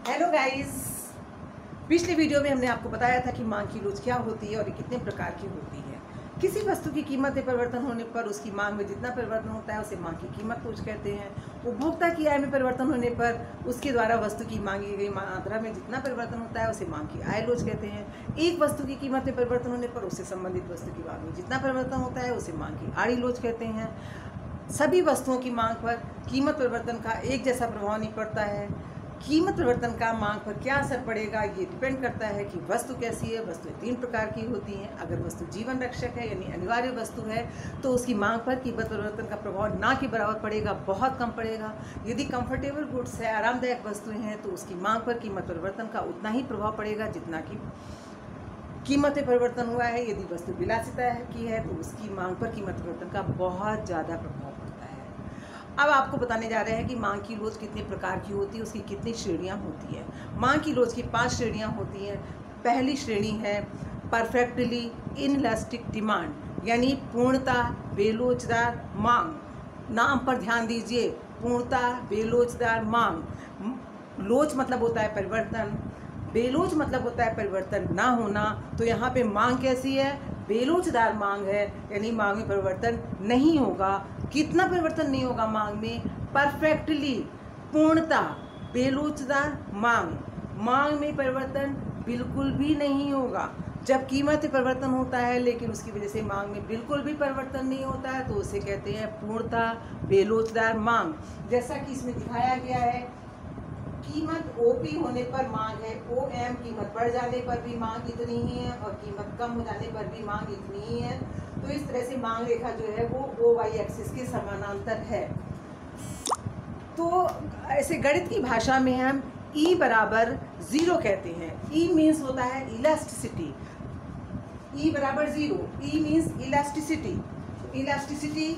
Hello guys. पिछले video में हमने आपको बताया था कि मांग की रोज क्या होती है और ये कितने प्रकार की होती है। किसी वस्तु की कीमत में परिवर्तन होने पर उसकी मांग में जितना परिवर्तन होता है उसे मांग की कीमत रोज कहते हैं। उपभोक्ता की आय में परिवर्तन होने पर उसके द्वारा वस्तु की मांगी गई मात्रा में जितना परिवर्तन होता है उसे मांग की आय रोज कहते हैं। एक वस्तु की कीमत में परिवर्तन होने पर उससे संबंधित वस्तु की मांग में जितना परिवर्तन होता है उसे मांग की आड़ी रोज कहते हैं। सभी वस्तुओं की मांग पर कीमत परिवर्तन का एक जैसा प्रभाव नहीं पड़ता है। कीमत परिवर्तन का मांग पर क्या असर पड़ेगा ये डिपेंड करता है कि वस्तु कैसी है। वस्तुएं तीन प्रकार की होती हैं। अगर वस्तु जीवन रक्षक है यानी अनिवार्य वस्तु है तो उसकी मांग पर कीमत परिवर्तन का प्रभाव ना के बराबर पड़ेगा, बहुत कम पड़ेगा। यदि कंफर्टेबल गुड्स है, आरामदायक वस्तुएं हैं तो उसकी मांग पर कीमत परिवर्तन का उतना ही प्रभाव पड़ेगा जितना कि कीमत में परिवर्तन हुआ है। यदि वस्तु विलासिता की है तो उसकी मांग पर कीमत परिवर्तन का बहुत ज़्यादा प्रभाव पड़ता है। अब आपको बताने जा रहे हैं कि मांग की लोच कितने प्रकार की होती है, उसकी कितनी श्रेणियां होती है। मांग की लोच की 5 श्रेणियां होती हैं। पहली श्रेणी है परफेक्टली इनइलास्टिक डिमांड यानी पूर्णता बेलोचदार मांग। नाम पर ध्यान दीजिए, पूर्णता बेलोचदार मांग। लोच मतलब होता है परिवर्तन, बेलोच मतलब होता है परिवर्तन ना होना। तो यहाँ पे मांग कैसी है? बेलोचदार मांग है, यानी मांग में परिवर्तन नहीं होगा। कितना परिवर्तन नहीं होगा मांग में? परफेक्टली, पूर्णता बेलोचदार मांग में परिवर्तन बिल्कुल भी नहीं होगा। जब कीमत में परिवर्तन होता है लेकिन उसकी वजह से मांग में बिल्कुल भी परिवर्तन नहीं होता है तो उसे कहते हैं पूर्णता बेलोचदार मांग। जैसा कि इसमें दिखाया गया है, कीमत ओपी होने पर मांग है ओएम, कीमत बढ़ जाने पर भी मांग इतनी ही है और कीमत कम हो जाने पर भी मांग इतनी ही है। तो इस तरह से मांग रेखा जो है वो ओ वाई एक्सिस के समानांतर है। तो ऐसे गणित की भाषा में हम E बराबर 0 कहते हैं। E मीन्स होता है इलास्टिसिटी। E बराबर 0, E मीन्स इलास्टिसिटी। इलास्टिसिटी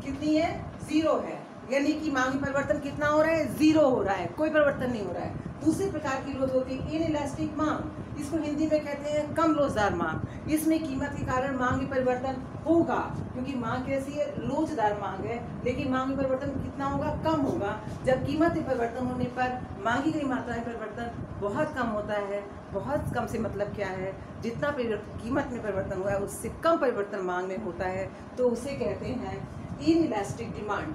कितनी है? 0 है, यानी कि मांग में परिवर्तन कितना हो रहा है? 0 हो रहा है, कोई परिवर्तन नहीं हो रहा है। दूसरे प्रकार की लोच होती है इनइलास्टिक मांग। इसको हिंदी में कहते हैं कम लोचदार मांग। इसमें कीमत के कारण मांग में परिवर्तन होगा, क्योंकि मांग कैसी है? लोचदार मांग है, लेकिन मांग में परिवर्तन कितना होगा? कम होगा। जब कीमत में परिवर्तन होने पर मांगी गई मात्रा में परिवर्तन बहुत कम होता है। बहुत कम से मतलब क्या है? जितना कीमत में परिवर्तन हुआ है उससे कम परिवर्तन मांग में होता है, तो उसे कहते हैं इनइलास्टिक डिमांड।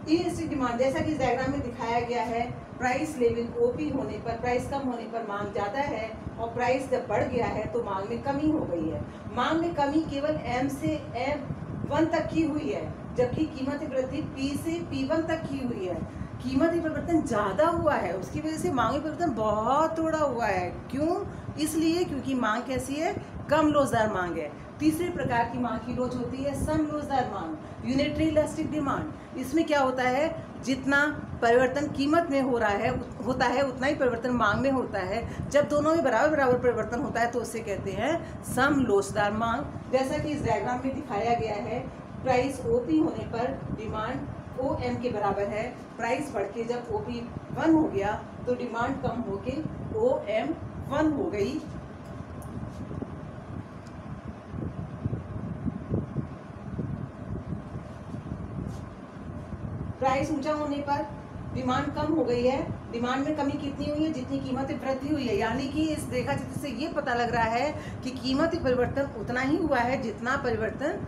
इनइलास्टिक डिमांड जैसा कि इस डायग्राम में दिखाया गया है, प्राइस लेवल ओपी होने पर, प्राइस कम होने पर मांग ज़्यादा है और प्राइस जब बढ़ गया है तो मांग में कमी हो गई है। मांग में कमी केवल M से M1 तक की हुई है, जबकि कीमत की वृद्धि P से P1 तक की हुई है। कीमत में परिवर्तन ज़्यादा हुआ है, उसकी वजह से मांग में परिवर्तन बहुत थोड़ा हुआ है। क्यों? इसलिए क्योंकि मांग कैसी है? कम लोचदार मांग है। तीसरे प्रकार की मांग की लोच होती है सम लोचदार मांग, यूनिटरी इलास्टिक डिमांड। इसमें क्या होता है? जितना परिवर्तन कीमत में हो रहा है होता है उतना ही परिवर्तन मांग में होता है। जब दोनों में बराबर बराबर परिवर्तन होता है तो उसे कहते हैं सम लोचदार मांग। जैसा कि इस डायग्राम में दिखाया गया है, प्राइस ओपी होने पर डिमांड OM के बराबर है। प्राइस बढ़ के जब OP 1 हो गया तो डिमांड कम होके OM 1 हो गई। प्राइस ऊंचा होने पर डिमांड कम हो गई है। डिमांड में कमी कितनी हुई है? जितनी कीमत में वृद्धि हुई है। यानी कि इस रेखा चित्र से ये पता लग रहा है कि कीमत में परिवर्तन उतना ही हुआ है जितना परिवर्तन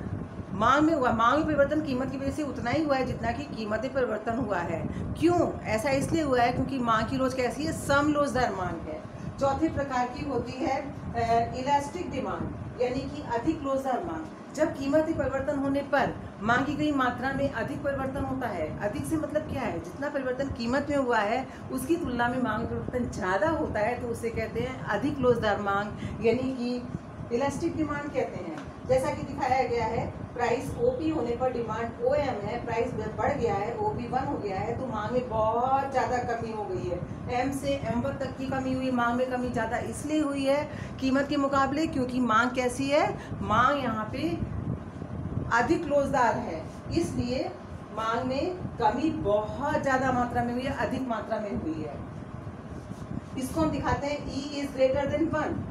मांग में हुआ। मांग में परिवर्तन कीमत की वजह से उतना ही हुआ है जितना कि कीमत में परिवर्तन हुआ है। क्यों ऐसा? इसलिए हुआ है क्योंकि मांग की लोच कैसी है? सम लोचदार मांग है। चौथे प्रकार की होती है इलास्टिक डिमांड यानी कि अधिक लोचदार मांग। जब कीमत में परिवर्तन होने पर मांगी गई मात्रा में अधिक परिवर्तन होता है। अधिक से मतलब क्या है? जितना परिवर्तन कीमत में हुआ है उसकी तुलना में मांग परिवर्तन ज़्यादा होता है तो उसे कहते हैं अधिक लोचदार मांग, यानी कि इलास्टिक डिमांड कहते हैं। जैसा कि दिखाया गया है, प्राइस ओपी होने पर डिमांड OM है, प्राइस बढ़ गया है, OP 1 हो गया है तो मांग में बहुत ज़्यादा कमी हो गई है। M से M1 तक की कमी हुई। मांग में कमी ज़्यादा इसलिए हुई है कीमत के मुकाबले क्योंकि मांग कैसी है? मांग यहाँ पे अधिक लोचदार है, इसलिए मांग में कमी बहुत ज़्यादा मात्रा में हुई है, अधिक मात्रा में हुई है। इसको हम दिखाते हैं E is greater than 1।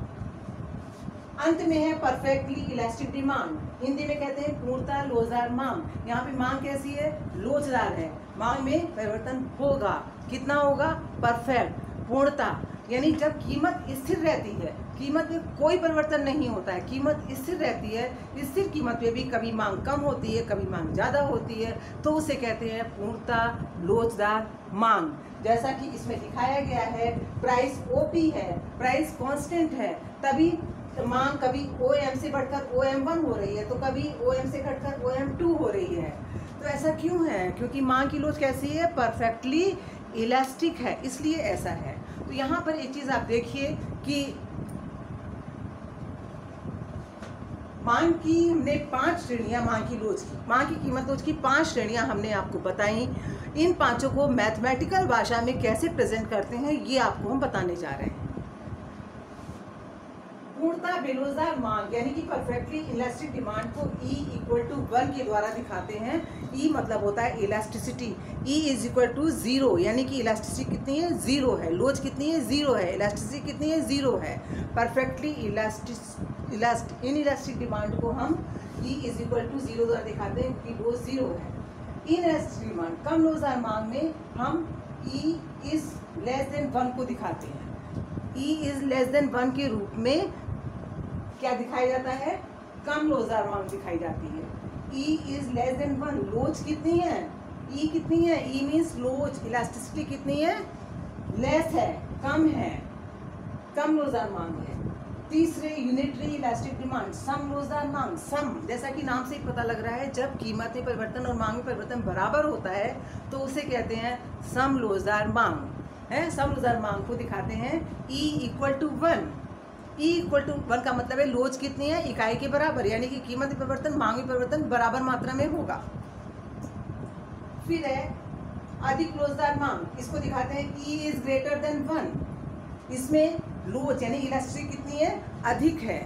अंत में है परफेक्टली इलास्टिक डिमांड, हिंदी में कहते हैं पूर्णतः लोचदार मांग। यहाँ पे मांग कैसी है? लोचदार है। मांग में परिवर्तन होगा, कितना होगा? परफेक्ट, पूर्णतः, यानी जब कीमत स्थिर रहती है, कीमत में कोई परिवर्तन नहीं होता है, कीमत स्थिर रहती है, स्थिर कीमत में भी कभी मांग कम होती है, कभी मांग ज़्यादा होती है, तो उसे कहते हैं पूर्णतः लोचदार मांग। जैसा कि इसमें दिखाया गया है, प्राइस ओपी है, प्राइस कांस्टेंट है, तभी मांग कभी OM से बढ़कर OM1 हो रही है, तो कभी OM से घटकर OM2 हो रही है। तो ऐसा क्यों है? क्योंकि मांग की लोच कैसी है? परफेक्टली इलास्टिक है, इसलिए ऐसा है। तो यहाँ पर एक चीज़ आप देखिए कि मांग की हमने 5 श्रेणियाँ, मांग की लोच की, मांग की कीमत लोच की 5 श्रेणियाँ हमने आपको बताई। इन पांचों को मैथमेटिकल भाषा में कैसे प्रेजेंट करते हैं ये आपको हम बताने जा रहे हैं। पूर्णतः बेलोचदार मांग यानी कि परफेक्टली इलास्टिक डिमांड को E = 1 के द्वारा दिखाते हैं। E मतलब होता है इलास्टिसिटी, E = 0, यानी कि इलास्टिसिटी कितनी है? 0 है। लोच कितनी है? 0 है। इलास्टिसिटी कितनी है? 0 है। परफेक्टली इनइलास्टिक डिमांड को हम E = 0 द्वारा दिखाते हैं कि वो 0 है। इनइलास्टिक डिमांड, कम लोचदार मांग में हम E < 1 को दिखाते हैं। E < 1 के रूप में क्या दिखाया जाता है? कम लोचदार मांग दिखाई जाती है। E < 1, लोच कितनी है? E कितनी है? E मीन्स लोच, इलास्टिसिटी कितनी है? लेस है, कम है, कम लोचदार मांग है। तीसरे यूनिटरी इलास्टिक डिमांड, सम लोचदार मांग। सम जैसा कि नाम से ही पता लग रहा है, जब कीमत में परिवर्तन और मांग में परिवर्तन बराबर होता है तो उसे कहते हैं सम लोचदार मांग है। सम लोचदार मांग को दिखाते हैं E = 1। E = 1 का मतलब है लोच कितनी है? इकाई के बराबर, यानी कि कीमत में परिवर्तन मांग में परिवर्तन बराबर मात्रा में होगा। फिर है अधिक लोचदार मांग, इसको दिखाते हैं E > 1। इसमें लोच यानी इलास्टिसिटी कितनी है? अधिक है,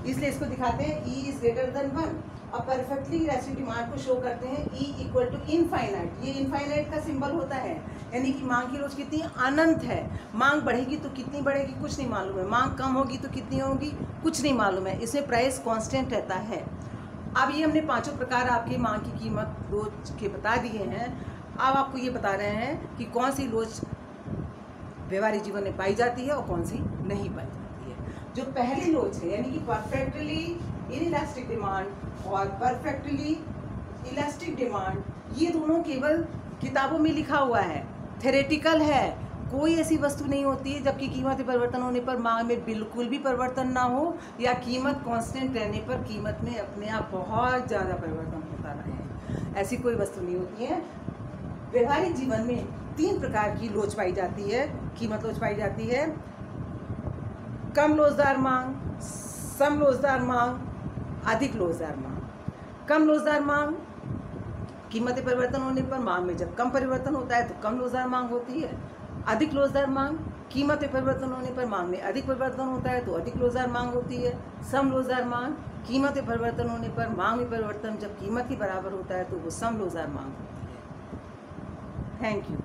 इसलिए इसको दिखाते हैं E > 1। और परफेक्टली इलास्टिक डिमांड को शो करते हैं E = इनफाइनाइट। ये इनफाइनाइट का सिंबल होता है, यानी कि मांग की लोच कितनी? अनंत है। मांग बढ़ेगी तो कितनी बढ़ेगी? कुछ नहीं मालूम है। मांग कम होगी तो कितनी होगी? कुछ नहीं मालूम है। इसमें प्राइस कांस्टेंट रहता है। अब ये हमने पांचों प्रकार आपकी मांग की कीमत लोच के बता दिए हैं। अब आपको ये बता रहे हैं कि कौन सी लोच व्यवहारिक जीवन में पाई जाती है और कौन सी नहीं पाई जाती है। जो पहली लोच है यानी कि परफेक्टली इनइलास्टिक डिमांड और परफेक्टली इलास्टिक डिमांड, ये दोनों केवल किताबों में लिखा हुआ है, थ्योरेटिकल है। कोई ऐसी वस्तु नहीं होती है जबकि कीमत में परिवर्तन होने पर मांग में बिल्कुल भी परिवर्तन ना हो, या कीमत कांस्टेंट रहने पर कीमत में अपने आप बहुत ज़्यादा परिवर्तन होता रहे। ऐसी कोई वस्तु नहीं होती है। व्यवहारिक जीवन में 3 प्रकार की लोच पाई जाती है, कीमत लोच पाई जाती है। कम लोचदार मांग, सम लोचदार मांग, अधिक लोचदार मांग। कम लोचदार मांग, कीमत में परिवर्तन होने पर मांग में जब कम परिवर्तन होता है तो कम लोचदार मांग होती है। अधिक लोचदार मांग, कीमत में परिवर्तन होने पर मांग में अधिक परिवर्तन होता है तो अधिक लोचदार मांग होती है। सम लोचदार मांग, कीमत में परिवर्तन होने पर मांग में परिवर्तन जब कीमत के बराबर होता है तो वो सम लोचदार मांग होती है। Thank you.